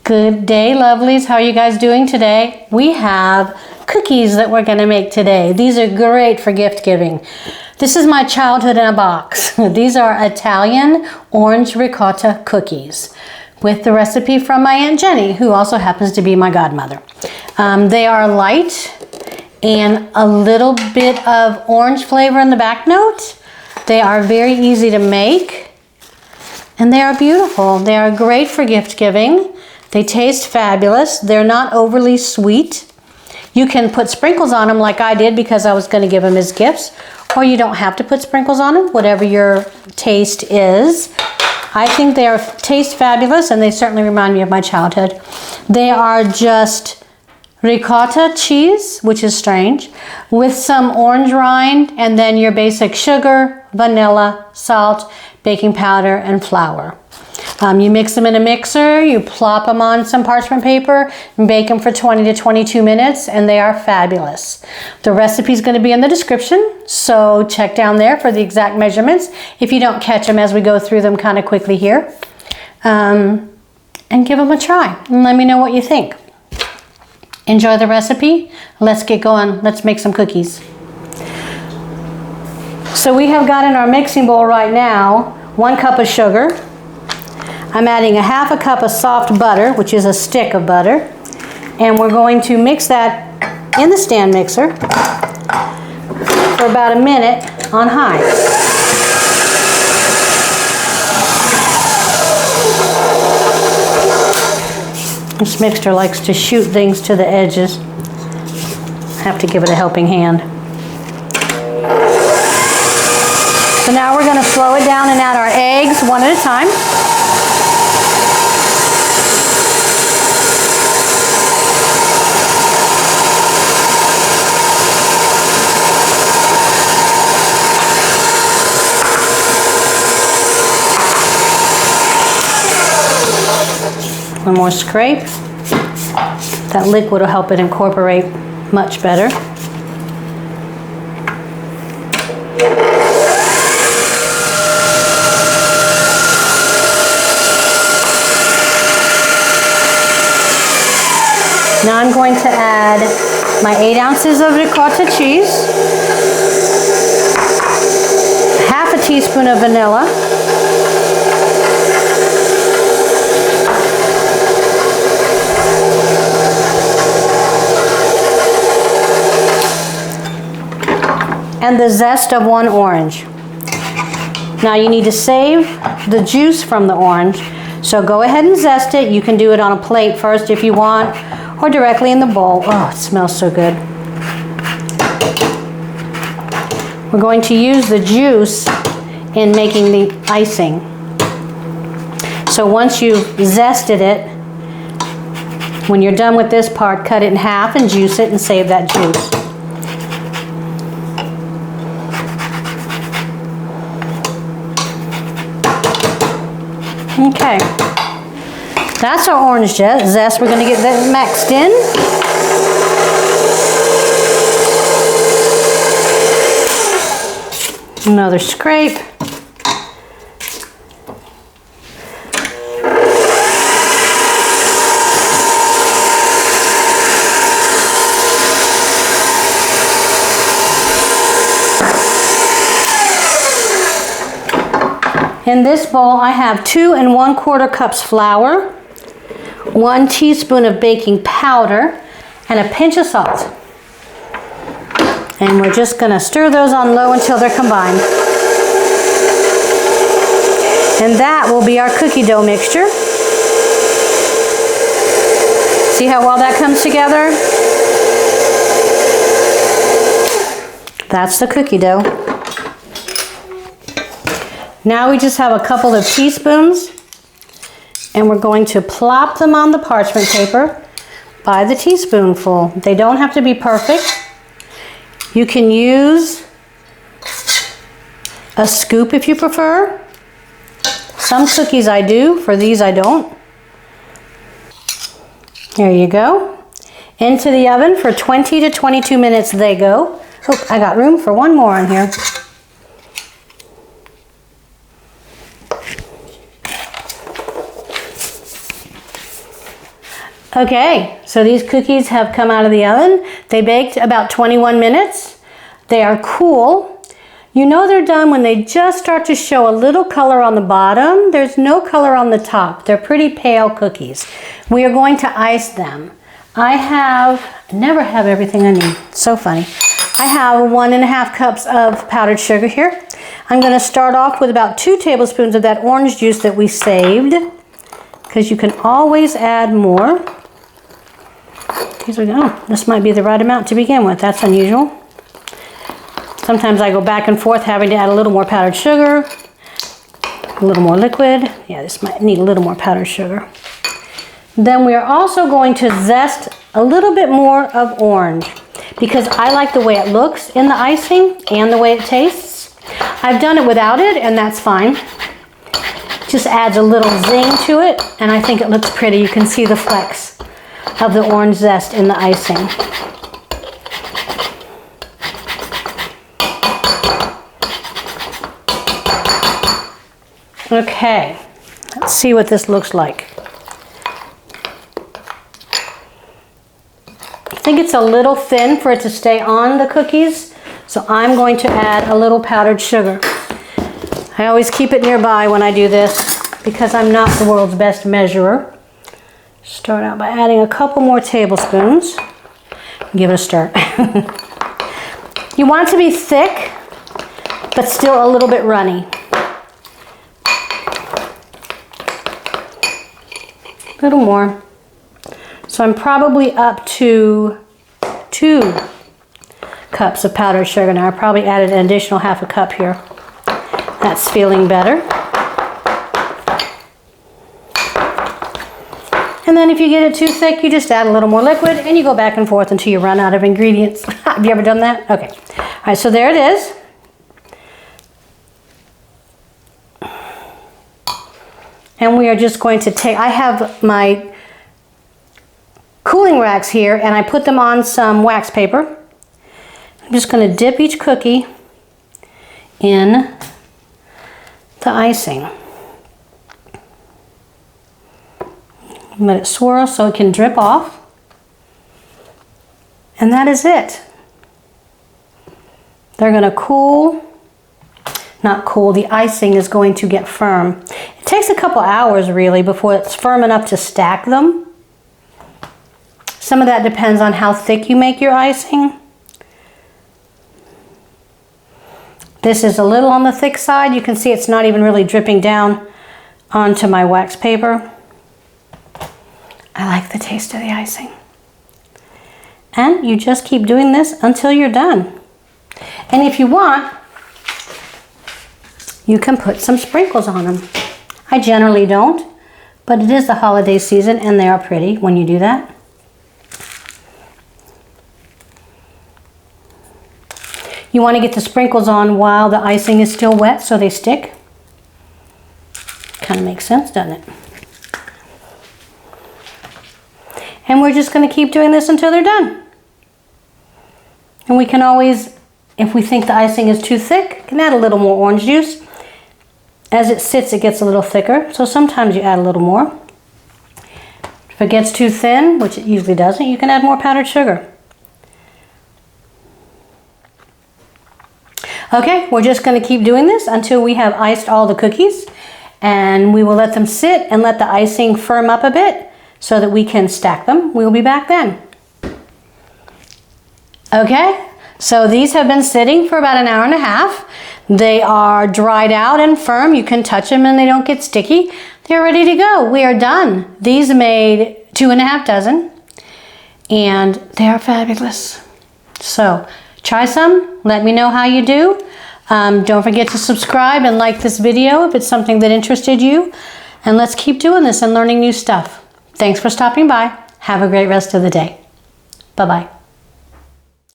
Good day, lovelies. How are you guys doing today? We have cookies that we're going to make today. These are great for gift giving. This is my childhood in a box. These are Italian orange ricotta cookies with the recipe from my Aunt Jenny, who also happens to be my godmother. They are light and a little bit of orange flavor in the back note. They are very easy to make and they are beautiful. They are great for gift giving. They taste fabulous. They're not overly sweet. You can put sprinkles on them like I did because I was going to give them as gifts, or you don't have to put sprinkles on them, whatever your taste is. I think they taste fabulous and they certainly remind me of my childhood. They are just ricotta cheese, which is strange, with some orange rind and then your basic sugar, vanilla, salt, baking powder, and flour. You mix them in a mixer, you plop them on some parchment paper, and bake them for 20 to 22 minutes, and they are fabulous. The recipe is going to be in the description, so check down there for the exact measurements if you don't catch them as we go through them kind of quickly here. And give them a try, and let me know what you think. Enjoy the recipe. Let's get going. Let's make some cookies. So we have got in our mixing bowl right now 1 cup of sugar. I'm adding a half a cup of soft butter, which is a stick of butter, and we're going to mix that in the stand mixer for about a minute on high. This mixture likes to shoot things to the edges. I have to give it a helping hand. So now we're going to slow it down and add our eggs one at a time. One more scrape. That liquid will help it incorporate much better. Now I'm going to add my 8 ounces of ricotta cheese, half a teaspoon of vanilla, and the zest of 1 orange. Now you need to save the juice from the orange, so go ahead and zest it. You can do it on a plate first if you want, or directly in the bowl. Oh, it smells so good. We're going to use the juice in making the icing. So once you've zested it, when you're done with this part, cut it in half and juice it and save that juice. Okay, that's our orange zest. We're going to get that mixed in. Another scrape. In this bowl, I have 2 1/4 cups flour, 1 teaspoon of baking powder, and a pinch of salt. And we're just going to stir those on low until they're combined. And that will be our cookie dough mixture. See how well that comes together? That's the cookie dough. Now we just have a couple of teaspoons and we're going to plop them on the parchment paper by the teaspoonful. They don't have to be perfect. You can use a scoop if you prefer. Some cookies I do, for these I don't. Here you go. Into the oven for 20 to 22 minutes they go. Oh, I got room for one more in here. Okay, so these cookies have come out of the oven. They baked about 21 minutes. They are cool. You know they're done when they just start to show a little color on the bottom. There's no color on the top. They're pretty pale cookies. We are going to ice them. I never have everything I need. So funny. I have 1.5 cups of powdered sugar here. I'm going to start off with about 2 tablespoons of that orange juice that we saved, because you can always add more. These are, oh, this might be the right amount to begin with. That's unusual. Sometimes I go back and forth having to add a little more powdered sugar, a little more liquid. Yeah, this might need a little more powdered sugar. Then we are also going to zest a little bit more of orange, because I like the way it looks in the icing and the way it tastes. I've done it without it, and that's fine. Just adds a little zing to it, and I think it looks pretty. You can see the flecks of the orange zest in the icing. Okay, let's see what this looks like. I think it's a little thin for it to stay on the cookies, so I'm going to add a little powdered sugar. I always keep it nearby when I do this because I'm not the world's best measurer. Start out by adding a couple more tablespoons. Give it a stir. You want it to be thick, but still a little bit runny. A little more. So I'm probably up to 2 cups of powdered sugar now. I probably added an additional ½ cup here. That's feeling better. And then if you get it too thick, you just add a little more liquid and you go back and forth until you run out of ingredients. Have you ever done that? Okay. All right, so there it is. And we are just going to take, I have my cooling racks here and I put them on some wax paper. I'm just going to dip each cookie in the icing. Let it swirl so it can drip off. And that is it. They're going to cool. Not cool, the icing is going to get firm. It takes a couple hours really before it's firm enough to stack them. Some of that depends on how thick you make your icing. This is a little on the thick side. You can see it's not even really dripping down onto my wax paper. I like the taste of the icing. And you just keep doing this until you're done. And if you want, you can put some sprinkles on them. I generally don't, but it is the holiday season and they are pretty when you do that. You want to get the sprinkles on while the icing is still wet so they stick. Kind of makes sense, doesn't it? And we're just going to keep doing this until they're done. And we can always, if we think the icing is too thick, can add a little more orange juice. As it sits, it gets a little thicker, so sometimes you add a little more. If it gets too thin, which it usually doesn't, you can add more powdered sugar. Okay, we're just going to keep doing this until we have iced all the cookies, and we will let them sit and let the icing firm up a bit so that we can stack them. We'll be back then. Okay, so these have been sitting for about 1.5 hours. They are dried out and firm. You can touch them and they don't get sticky. They're ready to go. We are done. These made 2.5 dozen and they are fabulous. So try some. Let me know how you do. Don't forget to subscribe and like this video if it's something that interested you. And let's keep doing this and learning new stuff. Thanks for stopping by. Have a great rest of the day. Bye-bye.